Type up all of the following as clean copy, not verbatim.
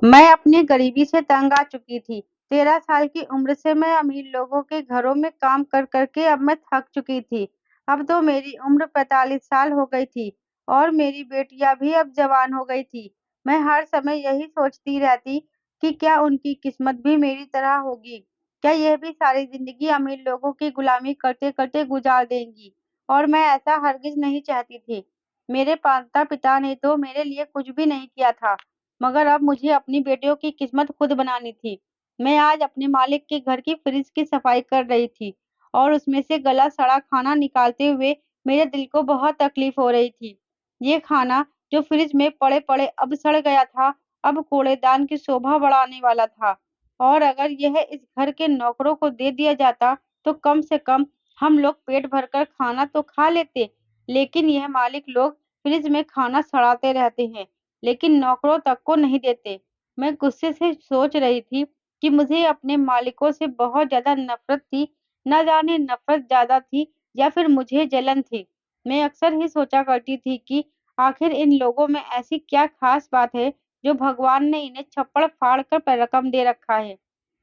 मैं अपनी गरीबी से तंग आ चुकी थी। 13 साल की उम्र से मैं अमीर लोगों के घरों में काम कर के अब मैं थक चुकी थी। अब तो मेरी उम्र 45 साल हो गई थी और मेरी बेटियां भी अब जवान हो गई थी। मैं हर समय यही सोचती रहती कि क्या उनकी किस्मत भी मेरी तरह होगी? क्या यह भी सारी जिंदगी अमीर लोगों की गुलामी करते-करते गुजार देंगी? और मैं ऐसा हरगिज नहीं चाहती थी। मेरे माता-पिता ने तो मेरे लिए कुछ भी नहीं किया था। मगर अब मुझे अपनी बेटियों की किस्मत खुद बनानी थी। मैं आज अपने मालिक के घर की फ्रिज की सफाई कर रही थी और उसमें से गला सड़ा खाना निकालते हुए मेरे दिल को बहुत तकलीफ हो रही थी। ये खाना जो फ्रिज में पड़े-पड़े अब सड़ गया था, अब कूड़ेदान की शोभा बढ़ाने वाला था और अगर यह इस घर के नौकरों को दे दिया जाता, तो कम से कम हम लोग पेट भरकर खाना तो खा लेते। लेकिन यह मालिक लोग फ्रिज में खाना सड़ाते रहते हैं। लेकिन नौकरों तक को नहीं देते। मैं गुस्से से सोच रही थी कि मुझे अपने मालिकों से बहुत ज़्यादा नफ़रत थी, न जाने नफ़रत ज़्यादा थी या फिर मुझे जलन थी। मैं अक्सर ही सोचा करती थी कि आखिर इन लोगों में ऐसी क्या ख़ास बात है, जो भगवान ने इन्हें छप्पड़-फाड़ कर रकम दे रखा है।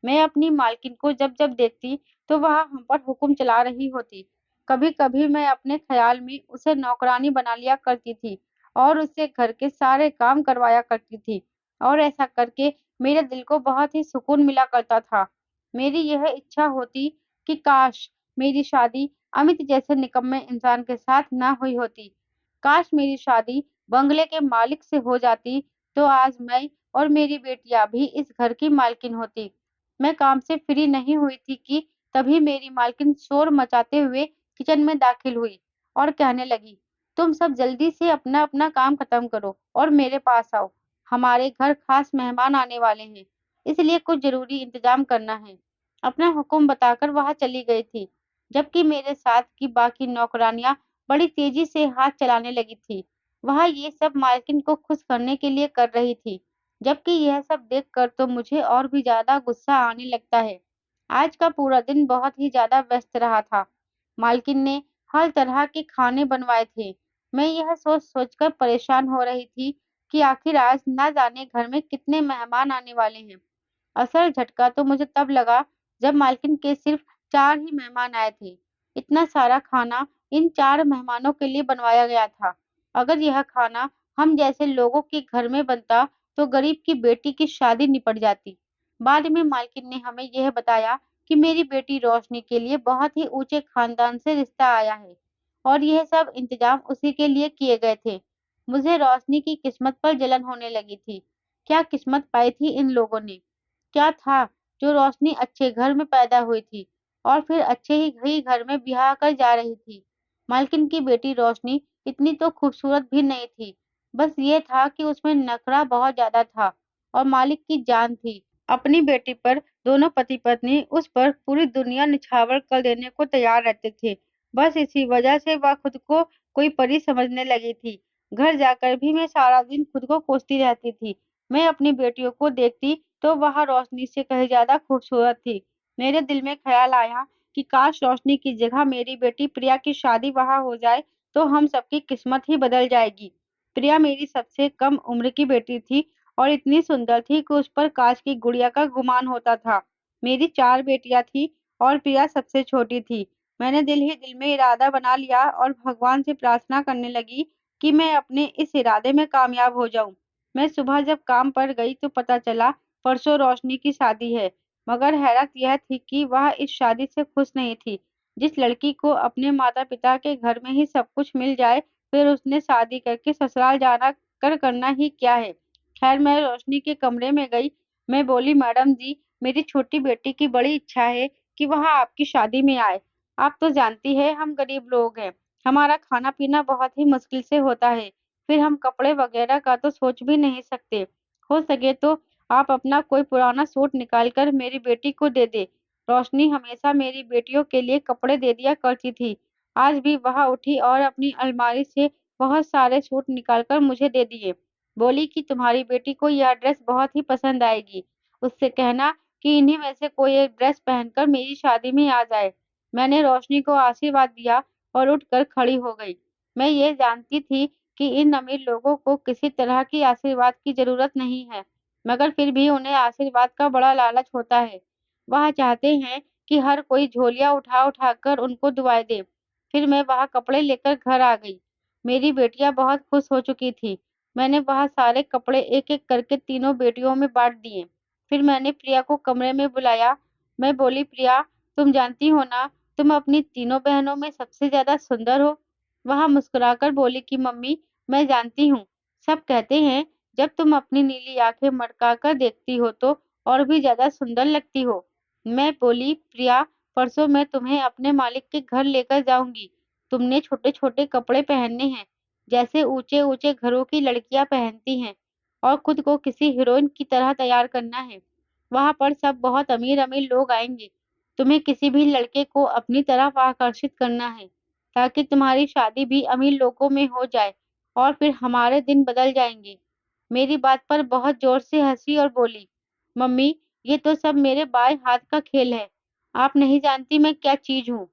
मैं अपनी मालकिन को जब-जब देखती, तो वह हम पर हुक्म चला रही होती। कभी-कभी मैं अपने ख़्याल में उसे नौकरानी बना लिया करती थी और उससे घर के सारे काम करवाया करती थी और ऐसा करके मेरे दिल को बहुत ही सुकून मिला करता था। मेरी यह इच्छा होती कि काश मेरी शादी अमित जैसे निकम्मे इंसान के साथ ना हुई होती। काश मेरी शादी बंगले के मालिक से हो जाती, तो आज मैं और मेरी बेटियां भी इस घर की मालकिन होती। मैं काम से फ्री नहीं हुई थी कि तभी मेरी मालकिन शोर मचाते हुए किचन में दाखिल हुई और कहने लगी, तुम सब जल्दी से अपना-अपना काम खत्म करो और मेरे पास आओ। हमारे घर खास मेहमान आने वाले हैं, इसलिए कुछ ज़रूरी इंतज़ाम करना है। अपना हुक्म बताकर वह चली गई थी, जबकि मेरे साथ की बाकी नौकरानियाँ बड़ी तेज़ी से हाथ चलाने लगी थी। वह ये सब मालकिन को खुश करने के लिए कर रही थी, जबकि यह सब देखकर तो मुझे और भी ज़्यादा गुस्सा आने लगता है। आज का पूरा दिन बहुत ही ज़्यादा व्यस्त रहा था। मालकिन ने हर तरह के खाने बनवाए थे। मैं यह सोच-सोच कर परेशान हो रही थी कि आखिर आज ना जाने घर में कितने मेहमान आने वाले हैं। असल झटका तो मुझे तब लगा जब मालकिन के सिर्फ 4 ही मेहमान आए थे। इतना सारा खाना इन 4 मेहमानों के लिए बनवाया गया था। अगर यह खाना हम जैसे लोगों के घर में बनता तो गरीब की बेटी की शादी निपट जाती। बाद में मालकिन ने हमें यह बताया कि मेरी बेटी रोशनी के लिए बहुत ही ऊँचे खानदान से रिश्ता आया है और यह सब इंतज़ाम उसी के लिए किए गए थे। मुझे रोशनी की किस्मत पर जलन होने लगी थी। क्या किस्मत पाई थी इन लोगों ने? क्या था जो रोशनी अच्छे घर में पैदा हुई थी और फिर अच्छे ही घर में ब्याह कर जा रही थी। मालकिन की बेटी रोशनी इतनी तो खूबसूरत भी नहीं थी। बस ये था कि उसमें नखरा बहुत ज़्यादा था और मालिक की जान थी। अपनी बेटी पर दोनों पति-पत्नी उस पर पूरी दुनिया निछावर कर देने को तैयार रहते थे। बस इसी वजह से वह खुद को कोई परी समझने लगी थी। घर जाकर भी मैं सारा दिन खुद को कोसती रहती थी। मैं अपनी बेटियों को देखती तो वह रोशनी से कहीं ज़्यादा खूबसूरत थी। मेरे दिल में ख़्याल आया कि काश रोशनी की जगह मेरी बेटी प्रिया की शादी वहाँ हो जाए, तो हम सबकी किस्मत ही बदल जाएगी। प्रिया मेरी सबसे कम उम्र की बेटी थी और इतनी सुंदर थी कि उस पर काँच की गुड़िया का गुमान होता था। मेरी 4 बेटियाँ थीं और प्रिया सबसे छोटी थी। मैंने दिल ही दिल में इरादा बना लिया और भगवान से प्रार्थना करने लगी कि मैं अपने इस इरादे में कामयाब हो जाऊँ। मैं सुबह जब काम पर गई तो पता चला परसों रोशनी की शादी है, मगर हैरत यह थी कि वह इस शादी से खुश नहीं थी। जिस लड़की को अपने माता-पिता के घर में ही सब कुछ मिल जाए, फिर उसने शादी करके ससुराल जाना कर करना ही क्या है। खैर मैं रोशनी के कमरे में गई। मैं बोली, मैडम जी, मेरी छोटी बेटी की बड़ी इच्छा है कि वह आपकी शादी में आए। आप तो जानती हैं हम गरीब लोग हैं। हमारा खाना-पीना बहुत ही मुश्किल से होता है। फिर हम कपड़े वगैरह का तो सोच भी नहीं सकते। हो सके तो आप अपना कोई पुराना सूट निकाल कर मेरी बेटी को दे दें। रोशनी हमेशा मेरी बेटियों के लिए कपड़े दे दिया करती थी। आज भी वह उठी और अपनी अलमारी से बहुत सारे सूट निकाल कर मुझे दे दिए। बोली कि तुम्हारी बेटी को यह ड्रेस बहुत ही पसंद आएगी। उससे कहना कि इन्हीं में से कोई एक ड्रेस पहनकर मेरी शादी में आ जाए। मैंने रोशनी को आशीर्वाद दिया और उठकर खड़ी हो गई। मैं ये जानती थी कि इन अमीर लोगों को किसी तरह की आशीर्वाद की ज़रूरत नहीं है। मगर फिर भी उन्हें आशीर्वाद का बड़ा लालच होता है। वह चाहते हैं कि हर कोई झोलियाँ उठा-उठा कर उनको दुआएँ दे। फिर मैं वहाँ कपड़े लेकर घर आ गई। मेरी बेटियाँ बहुत खुश हो चुकी थीं। मैंने वह सारे कपड़े एक-एक करके तीनों बेटियों में बाँट दिए। फिर मैंने प्रिया को कमरे में बुलाया। मैं बोली, "प्रिया, तुम जानती हो ना, तुम अपनी तीनों बहनों में सबसे ज़्यादा सुंदर हो।" वह मुस्कुराकर बोली कि मम्मी, मैं जानती हूँ। सब कहते हैं जब तुम अपनी नीली आँखें मटकाकर देखती हो तो और भी ज़्यादा सुंदर लगती हो। मैं बोली, प्रिया, परसों मैं तुम्हें अपने मालिक के घर लेकर जाऊँगी। तुमने छोटे-छोटे कपड़े पहनने हैं, जैसे ऊँचे-ऊँचे घरों की लड़कियाँ पहनती हैं, और खुद को किसी हीरोइन की तरह तैयार करना है। वहाँ पर सब बहुत अमीर-अमीर लोग आएँगे। तुम्हें किसी भी लड़के को अपनी तरफ आकर्षित करना है, ताकि तुम्हारी शादी भी अमीर लोगों में हो जाए और फिर हमारे दिन बदल जाएँगे। मेरी बात पर बहुत ज़ोर से हँसी और बोली, मम्मी, ये तो सब मेरे बाएँ हाथ का खेल है। आप नहीं जानती मैं क्या चीज़ हूँ।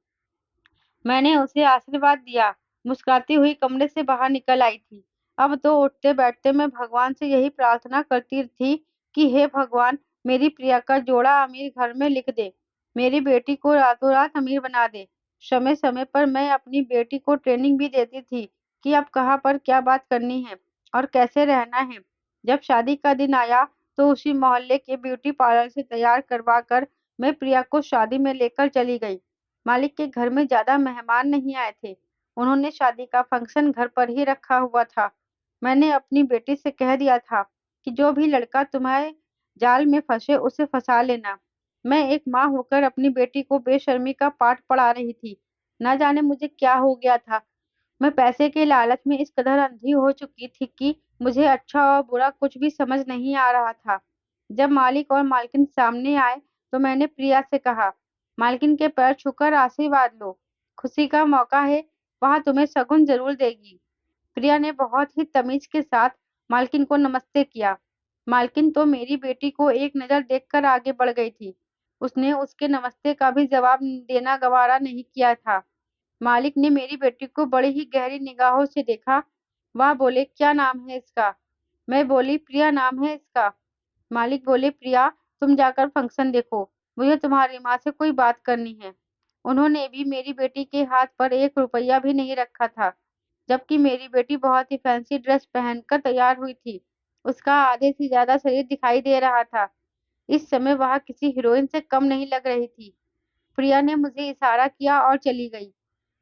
मैंने उसे आशीर्वाद दिया, मुस्कुराती हुई कमरे से बाहर निकल आई थी। अब तो उठते-बैठते मैं भगवान से यही प्रार्थना करती थी कि हे भगवान, मेरी प्रिया का जोड़ा अमीर घर में लिख दे, मेरी बेटी को रातों-रात अमीर बना दे। समय-समय पर मैं अपनी बेटी को ट्रेनिंग भी देती थी कि अब कहाँ पर क्या बात करनी है और कैसे रहना है। जब शादी का दिन आया, तो उसी मोहल्ले के ब्यूटी पार्लर से तैयार करवा कर मैं प्रिया को शादी में लेकर चली गई। मालिक के घर में ज़्यादा मेहमान नहीं आए थे। उन्होंने शादी का फंक्शन घर पर ही रखा हुआ था। मैंने अपनी बेटी से कह दिया था कि जो भी लड़का तुम्हारे जाल में फँसे उसे फँसा लेना। मैं एक माँ होकर अपनी बेटी को बेशर्मी का पाठ पढ़ा रही थी। ना जाने मुझे क्या हो गया था। मैं पैसे के लालच में इस कदर अंधी हो चुकी थी कि मुझे अच्छा और बुरा कुछ भी समझ नहीं आ रहा था। जब मालिक और मालकिन सामने आए, तो मैंने प्रिया से कहा, मालकिन के पैर छूकर आशीर्वाद लो। खुशी का मौका है, वह तुम्हें शगुन ज़रूर देगी। प्रिया ने बहुत ही तमीज़ के साथ मालकिन को नमस्ते किया। मालकिन तो मेरी बेटी को एक नज़र देखकर आगे बढ़ गई थी। उसने उसके नमस्ते का भी जवाब देना गवारा नहीं किया था। मालिक ने मेरी बेटी को बड़ी ही गहरी निगाहों से देखा। वह बोले, क्या नाम है इसका? मैं बोली, प्रिया नाम है इसका। मालिक बोले, प्रिया, तुम जाकर फंक्शन देखो, मुझे तुम्हारी माँ से कोई बात करनी है। उन्होंने भी मेरी बेटी के हाथ पर 1 रुपया भी नहीं रखा था, जबकि मेरी बेटी बहुत ही फैंसी ड्रेस पहनकर तैयार हुई थी। उसका आधे से ज़्यादा शरीर दिखाई दे रहा था। इस समय वह किसी हीरोइन से कम नहीं लग रही थी। प्रिया ने मुझे इशारा किया और चली गई।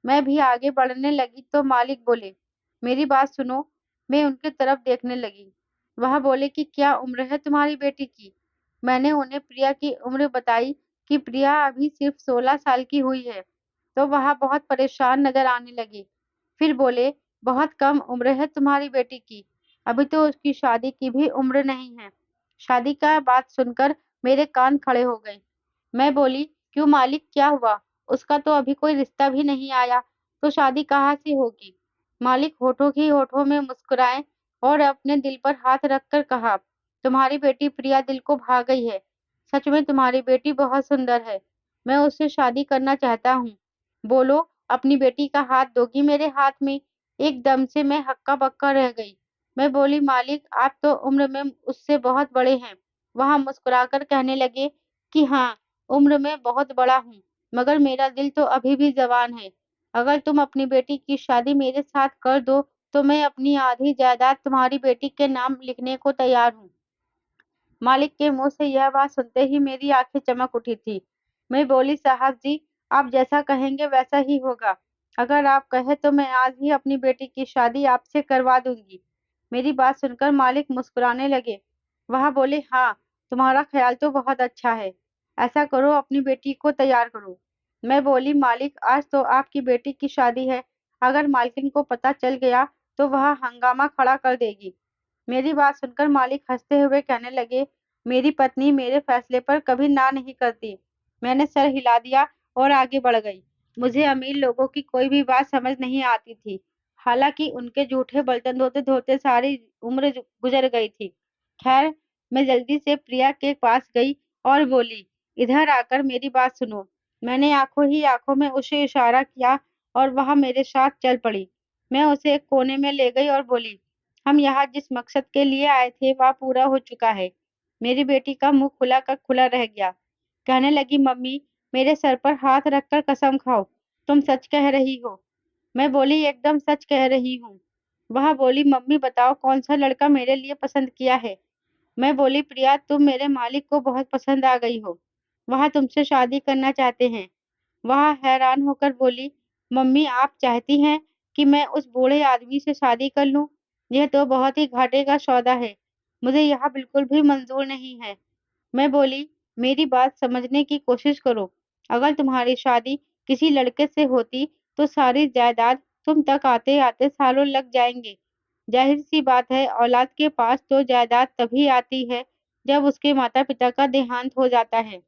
मैं भी आगे बढ़ने लगी तो मालिक बोले, मेरी बात सुनो। मैं उनकी तरफ देखने लगी। वह बोले कि क्या उम्र है तुम्हारी बेटी की? मैंने उन्हें प्रिया की उम्र बताई कि प्रिया अभी सिर्फ 16 साल की हुई है। तो वह बहुत परेशान नजर आने लगी। फिर बोले, बहुत कम उम्र है तुम्हारी बेटी की। अभी तो उसकी शादी की भी उम्र नहीं है। शादी का बात सुनकर मेरे कान खड़े हो गए। मैं बोली, क्यों मालिक, क्या हुआ? उसका तो अभी कोई रिश्ता भी नहीं आया, तो शादी कहाँ से होगी? मालिक होठों ही होठों में मुस्कुराए और अपने दिल पर हाथ रखकर कहा, तुम्हारी बेटी प्रिया दिल को भा गई है। सच में तुम्हारी बेटी बहुत सुंदर है। मैं उससे शादी करना चाहता हूँ। बोलो, अपनी बेटी का हाथ दोगी मेरे हाथ में? एकदम से मैं हक्का-बक्का रह गई। मैं बोली, मालिक, आप तो उम्र में उससे बहुत बड़े हैं। वह मुस्कुराकर कहने लगे कि हाँ, उम्र में बहुत बड़ा हूँ, मगर मेरा दिल तो अभी भी जवान है। अगर तुम अपनी बेटी की शादी मेरे साथ कर दो, तो मैं अपनी आधी जायदाद तुम्हारी बेटी के नाम लिखने को तैयार हूँ। मालिक के मुँह से यह बात सुनते ही मेरी आँखें चमक उठी थी। मैं बोली, साहब जी, आप जैसा कहेंगे वैसा ही होगा। अगर आप कहें तो मैं आज ही अपनी बेटी की शादी आपसे करवा दूँगी। मेरी बात सुनकर मालिक मुस्कुराने लगे। वह बोले, हाँ, तुम्हारा ख़्याल तो बहुत अच्छा है। ऐसा करो, अपनी बेटी को तैयार करो। मैं बोली, मालिक, आज तो आपकी बेटी की शादी है। अगर मालकिन को पता चल गया तो वह हंगामा खड़ा कर देगी। मेरी बात सुनकर मालिक हँसते हुए कहने लगे, मेरी पत्नी मेरे फैसले पर कभी ना नहीं करती। मैंने सर हिला दिया और आगे बढ़ गई। मुझे अमीर लोगों की कोई भी बात समझ नहीं आती थी। हालाँकि उनके जूठे बर्तन धोते-धोते सारी उम्र गुज़र गई थी। खैर, मैं जल्दी से प्रिया के पास गई और बोली, इधर आकर मेरी बात सुनो। मैंने आँखों ही आँखों में उसे इशारा किया और वह मेरे साथ चल पड़ी। मैं उसे एक कोने में ले गई और बोली, हम यहाँ जिस मकसद के लिए आए थे वह पूरा हो चुका है। मेरी बेटी का मुँह खुला का खुला रह गया। कहने लगी, मम्मी, मेरे सर पर हाथ रखकर कसम खाओ, तुम सच कह रही हो। मैं बोली, एकदम सच कह रही हूँ। वह बोली, मम्मी बताओ कौन सा लड़का मेरे लिए पसंद किया है। मैं बोली, प्रिया, तुम मेरे मालिक को बहुत पसंद आ गई हो। वह तुमसे शादी करना चाहते हैं। वह हैरान होकर बोली, मम्मी, आप चाहती हैं कि मैं उस बूढ़े आदमी से शादी कर लूं? यह तो बहुत ही घाटे का सौदा है। मुझे यह बिल्कुल भी मंजूर नहीं है। मैं बोली, मेरी बात समझने की कोशिश करो। अगर तुम्हारी शादी किसी लड़के से होती तो सारी जायदाद तुम तक आते-आते सालों लग जाएंगे। जाहिर-सी बात है, औलाद के पास तो जायदाद तभी आती है जब उसके माता-पिता का देहांत हो जाता है।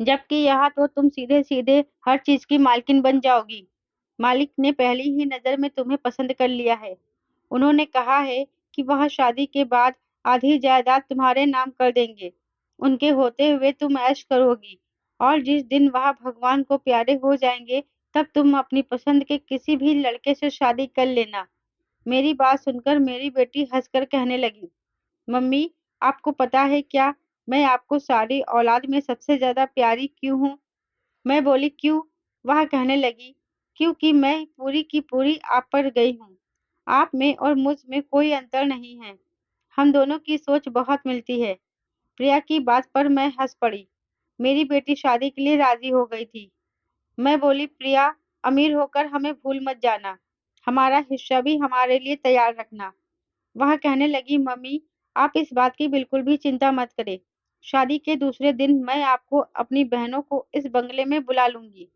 जबकि यहाँ तो तुम सीधे-सीधे हर चीज़ की मालकिन बन जाओगी। मालिक ने पहली ही नज़र में तुम्हें पसंद कर लिया है। उन्होंने कहा है कि वह शादी के बाद आधी जायदाद तुम्हारे नाम कर देंगे। उनके होते हुए तुम ऐश करोगी और जिस दिन वह भगवान को प्यारे हो जाएंगे, तब तुम अपनी पसंद के किसी भी लड़के से शादी कर लेना। मेरी बात सुनकर मेरी बेटी हंसकर कहने लगी, मम्मी, आपको पता है क्या, मैं आपको सारी औलाद में सबसे ज्यादा प्यारी क्यों हूँ? मैं बोली, क्यों? वह कहने लगी, क्योंकि मैं पूरी की पूरी आप पर गई हूँ। आप में और मुझ में कोई अंतर नहीं है। हम दोनों की सोच बहुत मिलती है। प्रिया की बात पर मैं हंस पड़ी। मेरी बेटी शादी के लिए राजी हो गई थी। मैं बोली, प्रिया, अमीर होकर हमें भूल मत जाना। हमारा हिस्सा भी हमारे लिए तैयार रखना। वह कहने लगी, मम्मी, आप इस बात की बिल्कुल भी चिंता मत करें। शादी के दूसरे दिन मैं आपको अपनी बहनों को इस बंगले में बुला लूंगी।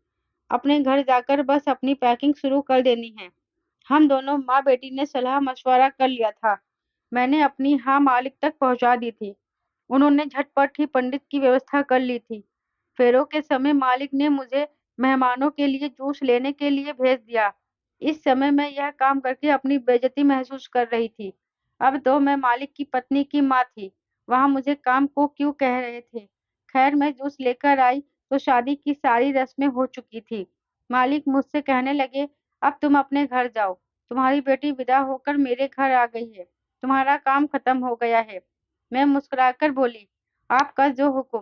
अपने घर जाकर बस अपनी पैकिंग शुरू कर देनी है। हम दोनों माँ बेटी ने सलाह मशवरा कर लिया था। मैंने अपनी हाँ मालिक तक पहुंचा दी थी। उन्होंने झटपट ही पंडित की व्यवस्था कर ली थी। फेरों के समय मालिक ने मुझे मेहमानों के लिए जूस लेने के लिए भेज दिया। इस समय मैं यह काम करके अपनी बेइज्जती महसूस कर रही थी। अब तो मैं मालिक की पत्नी की माँ थी। वहाँ मुझे काम को क्यों कह रहे थे? खैर, मैं जूस लेकर आई तो शादी की सारी रस्में हो चुकी थी। मालिक मुझसे कहने लगे, अब तुम अपने घर जाओ। तुम्हारी बेटी विदा होकर मेरे घर आ गई है। तुम्हारा काम खत्म हो गया है। मैं मुस्कुराकर बोली, आपका जो हुक्म।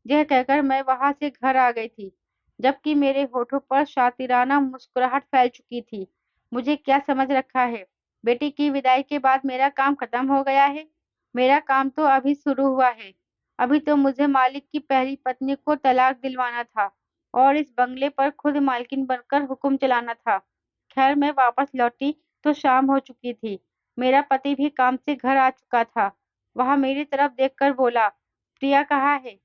यह कहकर मैं वहां से घर आ गई थी, जबकि मेरे होठों पर शातिराना मुस्कुराहट फैल चुकी थी। मुझे क्या समझ रखा है? बेटी की विदाई के बाद मेरा काम खत्म हो गया है? मेरा काम तो अभी शुरू हुआ है। अभी तो मुझे मालिक की पहली पत्नी को तलाक दिलवाना था और इस बंगले पर खुद मालकिन बनकर हुक्म चलाना था। खैर, मैं वापस लौटी तो शाम हो चुकी थी। मेरा पति भी काम से घर आ चुका था। वह मेरी तरफ देखकर बोला, प्रिया कहाँ है?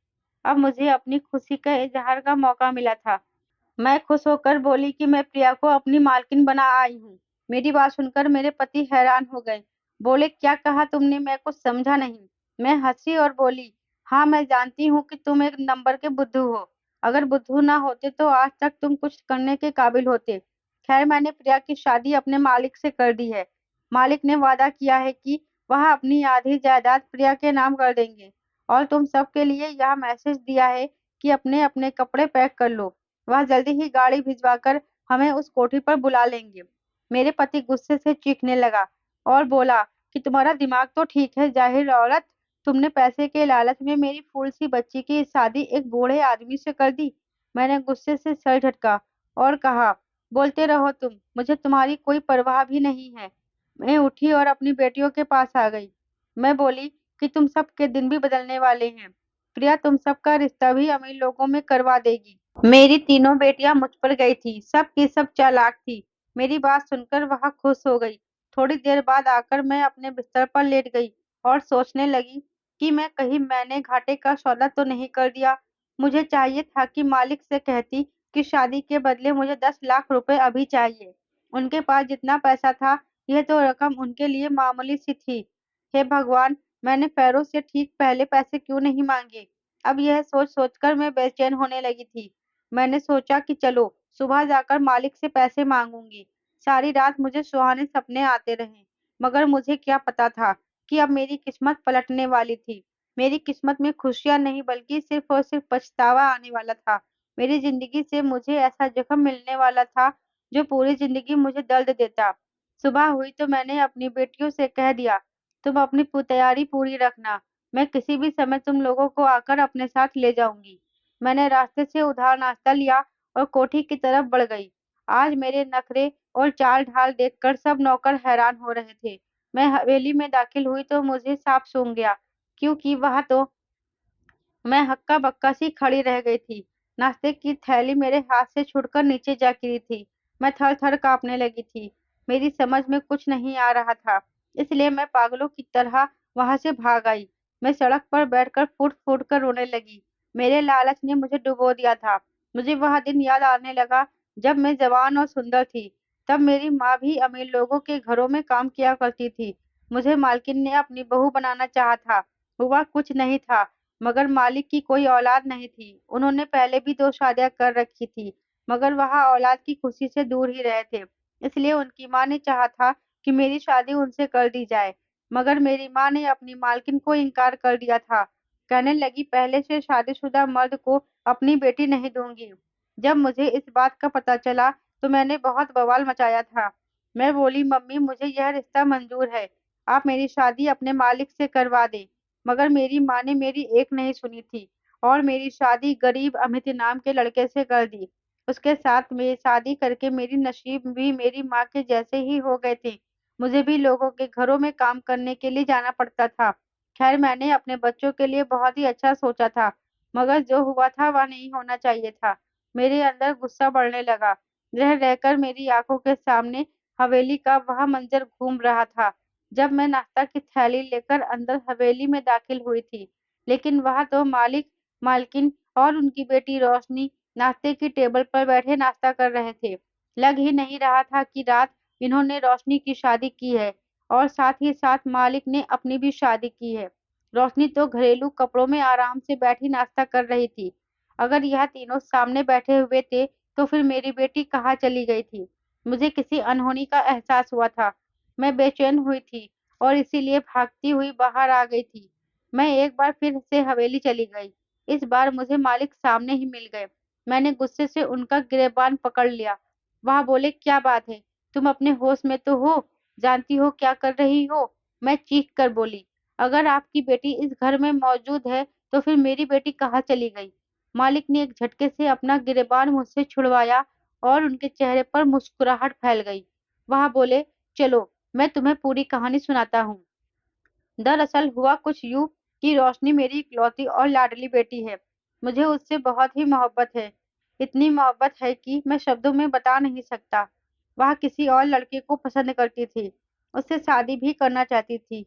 अब मुझे अपनी खुशी का इजहार का मौका मिला था। मैं खुश होकर बोली कि मैं प्रिया को अपनी मालकिन बना आई हूँ। मेरी बात सुनकर मेरे पति हैरान हो गए। बोले, क्या कहा तुमने? मैं कुछ समझा नहीं। मैं हंसी और बोली, हाँ, मैं जानती हूँ कि तुम एक नंबर के बुद्धू हो। अगर बुद्धू ना होते तो आज तक तुम कुछ करने के काबिल होते। खैर, मैंने प्रिया की शादी अपने मालिक से कर दी है। मालिक ने वादा किया है कि वह अपनी आधी जायदाद प्रिया के नाम कर देंगे और तुम सबके लिए यह मैसेज दिया है कि अपने अपने कपड़े पैक कर लो। वह जल्दी ही गाड़ी भिजवाकर हमें उस कोठी पर बुला लेंगे। मेरे पति गुस्से से चीखने लगा और बोला कि तुम्हारा दिमाग तो ठीक है, जाहिर औरत। तुमने पैसे के लालच में मेरी फूल सी बच्ची की शादी एक बूढ़े आदमी से कर दी। मैंने गुस्से से सर झटका और कहा, बोलते रहो तुम, मुझे तुम्हारी कोई परवाह भी नहीं है। मैं उठी और अपनी बेटियों के पास आ गई। मैं बोली कि तुम सबके दिन भी बदलने वाले हैं। प्रिया तुम सबका रिश्ता भी अमीर लोगों में करवा देगी। मेरी तीनों बेटियां मुझ पर गई थी, सब की सब चालाक थी। मेरी बात सुनकर वह खुश हो गई। थोड़ी देर बाद आकर मैं अपने बिस्तर पर लेट गई और सोचने लगी कि मैं कहीं मैंने घाटे का सौदा तो नहीं कर दिया। मुझे चाहिए था कि मालिक से कहती कि शादी के बदले मुझे 10 लाख रुपए अभी चाहिए। उनके पास जितना पैसा था, यह तो रकम उनके लिए मामूली सी थी। हे भगवान, मैंने पैरों से ठीक पहले पैसे क्यों नहीं मांगे? अब यह सोच सोचकर मैं बेचैन होने लगी थी। मैंने सोचा कि चलो सुबह जाकर मालिक से पैसे मांगूंगी। सारी रात मुझे सुहाने सपने आते रहे, मगर मुझे क्या पता था कि अब मेरी किस्मत पलटने वाली थी। मेरी किस्मत में खुशियां नहीं बल्कि सिर्फ और सिर्फ पछतावा आने वाला था। मेरी जिंदगी से मुझे ऐसा जख्म मिलने वाला था जो पूरी जिंदगी मुझे दर्द देता। सुबह हुई तो मैंने अपनी बेटियों से कह दिया, तुम अपनी तैयारी पूरी रखना। मैं किसी भी समय तुम लोगों को आकर अपने साथ ले जाऊंगी। मैंने रास्ते से उधार नाश्ता लिया और कोठी की तरफ बढ़ गई। आज मेरे नखरे और चाल ढाल देखकर सब नौकर हैरान हो रहे थे। मैं हवेली में दाखिल हुई तो मुझे साफ सूंघ गया, क्योंकि वह तो मैं हक्का-बक्का सी खड़ी रह गई थी। नाश्ते की थैली मेरे हाथ से छूटकर नीचे जा गिरी थी। मैं थर-थर काँपने लगी थी। मेरी समझ में कुछ नहीं आ रहा था, इसलिए मैं पागलों की तरह वहाँ से भाग आई। मैं सड़क पर बैठकर फूट-फूट कर रोने लगी। मेरे लालच ने मुझे डुबो दिया था। मुझे वह दिन याद आने लगा जब मैं जवान और सुंदर थी। तब मेरी माँ भी अमीर लोगों के घरों में काम किया करती थी। मुझे मालकिन ने अपनी बहू बनाना चाहा था। हुआ कुछ नहीं था। मगर मालिक की कोई औलाद नहीं थी। उन्होंने पहले भी 2 शादियाँ कर रखी थी, मगर वह औलाद की खुशी से दूर ही रहे थे। इसलिए उनकी माँ ने चाहा था कि मेरी शादी उनसे कर दी जाए, मगर मेरी माँ ने अपनी मालकिन को इनकार कर दिया था। कहने लगी, पहले से शादीशुदा मर्द को अपनी बेटी नहीं दूँगी। जब मुझे इस बात का पता चला, तो मैंने बहुत बवाल मचाया था। मैं बोली, मम्मी मुझे यह रिश्ता मंज़ूर है, आप मेरी शादी अपने मालिक से करवा दें। मगर मेरी माँ ने मेरी एक नहीं सुनी थी और मेरी शादी गरीब अमित नाम के लड़के से कर दी। उसके साथ मेरी शादी करके मेरी नसीब भी मेरी माँ के जैसे ही हो गए थे। मुझे भी लोगों के घरों में काम करने के लिए जाना पड़ता था। खैर मैंने अपने बच्चों के लिए बहुत ही अच्छा सोचा था, मगर जो हुआ था वह नहीं होना चाहिए था। मेरे अंदर गुस्सा बढ़ने लगा। रह रहकर मेरी आंखों के सामने हवेली का वह मंजर घूम रहा था जब मैं नाश्ता की थैली लेकर अंदर हवेली में दाखिल हुई थी, लेकिन वहाँ तो मालिक, मालकिन और उनकी बेटी रोशनी नाश्ते की टेबल पर बैठे नाश्ता कर रहे थे। लग ही नहीं रहा था कि रात इन्होंने रोशनी की शादी की है और साथ ही साथ मालिक ने अपनी भी शादी की है। रोशनी तो घरेलू कपड़ों में आराम से बैठी नाश्ता कर रही थी। अगर यह तीनों सामने बैठे हुए थे, तो फिर मेरी बेटी कहाँ चली गई थी? मुझे किसी अनहोनी का एहसास हुआ था। मैं बेचैन हुई थी और इसीलिए भागती हुई बाहर आ गई थी। मैं एक बार फिर से हवेली चली गई। इस बार मुझे मालिक सामने ही मिल गए। मैंने गुस्से से उनका गिरेबान पकड़ लिया। वह बोले, क्या बात है? तुम अपने होश में तो हो? जानती हो क्या कर रही हो? मैं चीख कर बोली, अगर आपकी बेटी इस घर में मौजूद है, तो फिर मेरी बेटी कहाँ चली गई? मालिक ने एक झटके से अपना गिरेबान मुझसे छुड़वाया और उनके चेहरे पर मुस्कुराहट फैल गई। वह बोले, चलो मैं तुम्हें पूरी कहानी सुनाता हूँ। दरअसल हुआ कुछ यूँ कि रोशनी मेरी इकलौती और लाडली बेटी है। मुझे उससे बहुत ही मोहब्बत है। इतनी मोहब्बत है कि मैं शब्दों में बता नहीं सकता। वह किसी और लड़के को पसंद करती थी। उससे शादी भी करना चाहती थी।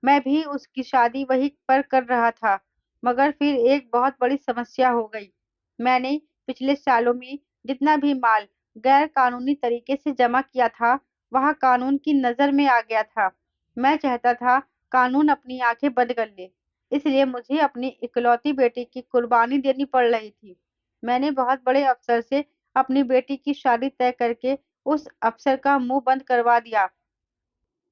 मैं भी उसकी शादी वहीं पर कर रहा था। मगर फिर एक बहुत बड़ी समस्या हो गई। मैंने पिछले सालों में जितना भी माल गैर कानूनी तरीके से जमा किया था, वह कानून की नज़र में आ गया था। मैं चाहता था कानून अपनी आंखें बंद कर ले, इसलिए मुझे अपनी इकलौती बेटी की कुर्बानी देनी पड़ रही थी। मैंने बहुत बड़े अफसर से अपनी बेटी की शादी तय करके उस अफसर का मुंह बंद करवा दिया।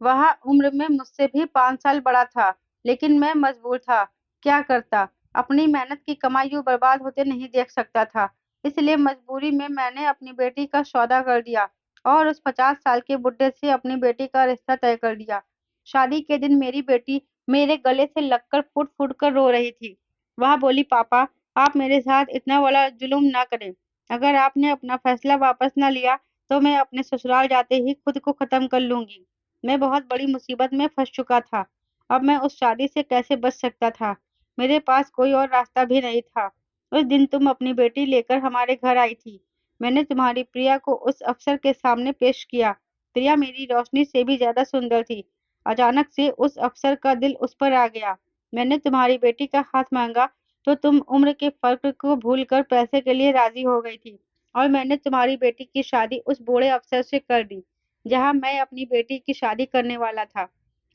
वह उम्र में मुझसे भी 5 साल बड़ा था, लेकिन मैं मजबूर था। क्या करता? अपनी मेहनत की कमाई यूँ बर्बाद होते नहीं देख सकता था। इसलिए मजबूरी में मैंने अपनी बेटी का सौदा कर दिया और उस 50 साल के बुड्ढे से अपनी बेटी का रिश्ता तय कर दिया। शादी के दिन मेरी बेटी मेरे गले से लगकर फूट-फूट कर रो रही थी। वह बोली, पापा, आप मेरे साथ इतना बड़ा जुल्म ना करें। अगर आपने अपना फैसला वापस ना लिया, तो मैं अपने ससुराल जाते ही खुद को खत्म कर लूँगी। मैं बहुत बड़ी मुसीबत में फँस चुका था। अब मैं उस शादी से कैसे बच सकता था? मेरे पास कोई और रास्ता भी नहीं था। उस दिन तुम अपनी बेटी लेकर हमारे घर आई थी। मैंने तुम्हारी प्रिया को उस अफ़सर के सामने पेश किया। प्रिया मेरी रोशनी से भी ज़्यादा सुंदर थी। अचानक से उस अफ़सर का दिल उस पर आ गया। मैंने तुम्हारी बेटी का हाथ माँगा, तो तुम उम्र के फ़र्क को भूलकर पैसे के लिए राज़ी हो गई थी और मैंने तुम्हारी बेटी की शादी उस बूढ़े अफ़सर से कर दी, जहाँ मैं अपनी बेटी की शादी करने वाला था।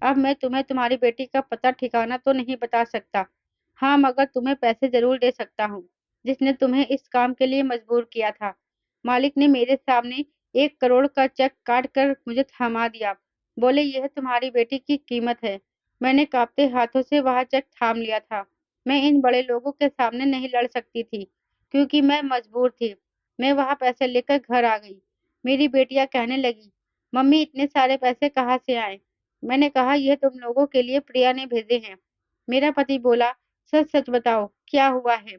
अब मैं तुम्हें तुम्हारी बेटी का पता ठिकाना तो नहीं बता सकता। हाँ, मगर तुम्हें पैसे ज़रूर दे सकता हूँ, जिसने तुम्हें इस काम के लिए मजबूर किया था। मालिक ने मेरे सामने 1 करोड़ का चेक काट कर मुझे थमा दिया। बोले, यह तुम्हारी बेटी की कीमत है। मैंने काँपते हाथों से वह चेक थाम लिया था। मैं इन बड़े लोगों के सामने नहीं लड़ सकती थी, क्योंकि मैं मजबूर थी। मैं वह पैसे लेकर घर आ गई। मेरी बेटियाँ कहने लगी, मम्मी इतने सारे पैसे कहाँ से आए? मैंने कहा, यह तुम लोगों के लिए प्रिया ने भेजे हैं। मेरा पति बोला, सच सच बताओ, क्या हुआ है?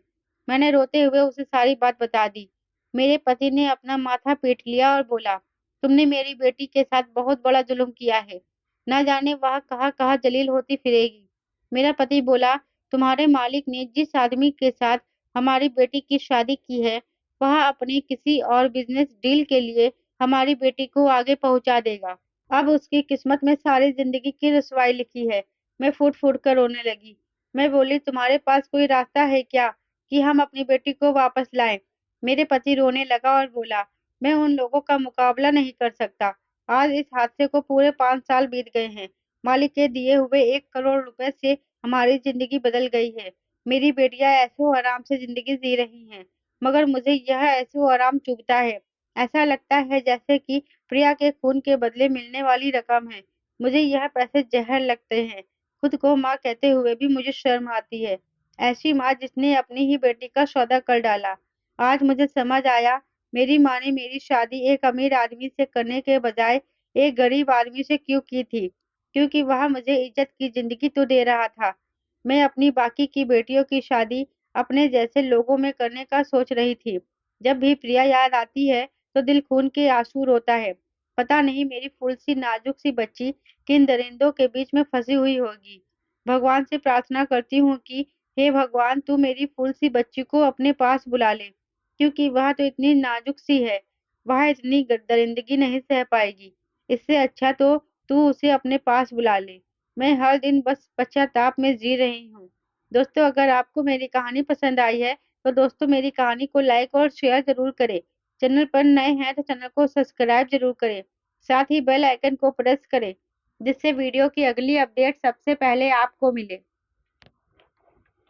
मैंने रोते हुए उसे सारी बात बता दी। मेरे पति ने अपना माथा पीट लिया और बोला, तुमने मेरी बेटी के साथ बहुत बड़ा जुल्म किया है। न जाने वह कहाँ-कहाँ जलील होती फिरेगी। मेरा पति बोला, तुम्हारे मालिक ने जिस आदमी के साथ हमारी बेटी की शादी की है, वह अपने किसी और बिज़नेस डील के लिए हमारी बेटी को आगे पहुँचा देगा। अब उसकी किस्मत में सारी ज़िंदगी की रुसवाई लिखी है। मैं फूट-फूट कर रोने लगी। मैं बोली, तुम्हारे पास कोई रास्ता है क्या कि हम अपनी बेटी को वापस लाएँ? मेरे पति रोने लगा और बोला, मैं उन लोगों का मुकाबला नहीं कर सकता। आज इस हादसे को पूरे 5 साल बीत गए हैं। मालिक के दिए हुए 1 करोड़ रुपए से हमारी ज़िंदगी बदल गई है। मेरी बेटियाँ ऐशो-आराम से ज़िंदगी जी रही हैं, मगर मुझे यह ऐशो-आराम चुभता है। ऐसा लगता है जैसे कि प्रिया के खून के बदले मिलने वाली रकम है। मुझे यह पैसे ज़हर लगते हैं। खुद को माँ कहते हुए भी मुझे शर्म आती है। ऐसी माँ जिसने अपनी ही बेटी का सौदा कर डाला। आज मुझे समझ आया, मेरी माँ ने मेरी शादी एक अमीर आदमी से करने के बजाय एक गरीब आदमी से क्यों की थी? क्योंकि वह मुझे इज़्ज़त की ज़िंदगी तो दे रहा था। मैं अपनी बाकी की बेटियों की शादी अपने जैसे लोगों में करने का सोच रही थी। जब भी प्रिया याद आती है, तो दिल खून के आंसू रोता है। पता नहीं मेरी फूल-सी नाज़ुक-सी बच्ची किन दरिंदों के बीच में फँसी हुई होगी। भगवान से प्रार्थना करती हूँ कि हे भगवान, तू मेरी फूल-सी बच्ची को अपने पास बुला ले, क्योंकि वह तो इतनी नाज़ुक-सी है, वह इतनी दरिंदगी नहीं सह पाएगी। इससे अच्छा तो तू उसे अपने पास बुला ले। मैं हर दिन बस पश्चाताप में जी रही हूँ। दोस्तों, अगर आपको मेरी कहानी पसंद आई है, तो दोस्तों मेरी कहानी को लाइक और शेयर ज़रूर करें। चैनल पर नए हैं तो चैनल को सब्सक्राइब ज़रूर करें। साथ ही बेल आइकन को प्रेस करें, जिससे वीडियो की अगली अपडेट सबसे पहले आपको मिले।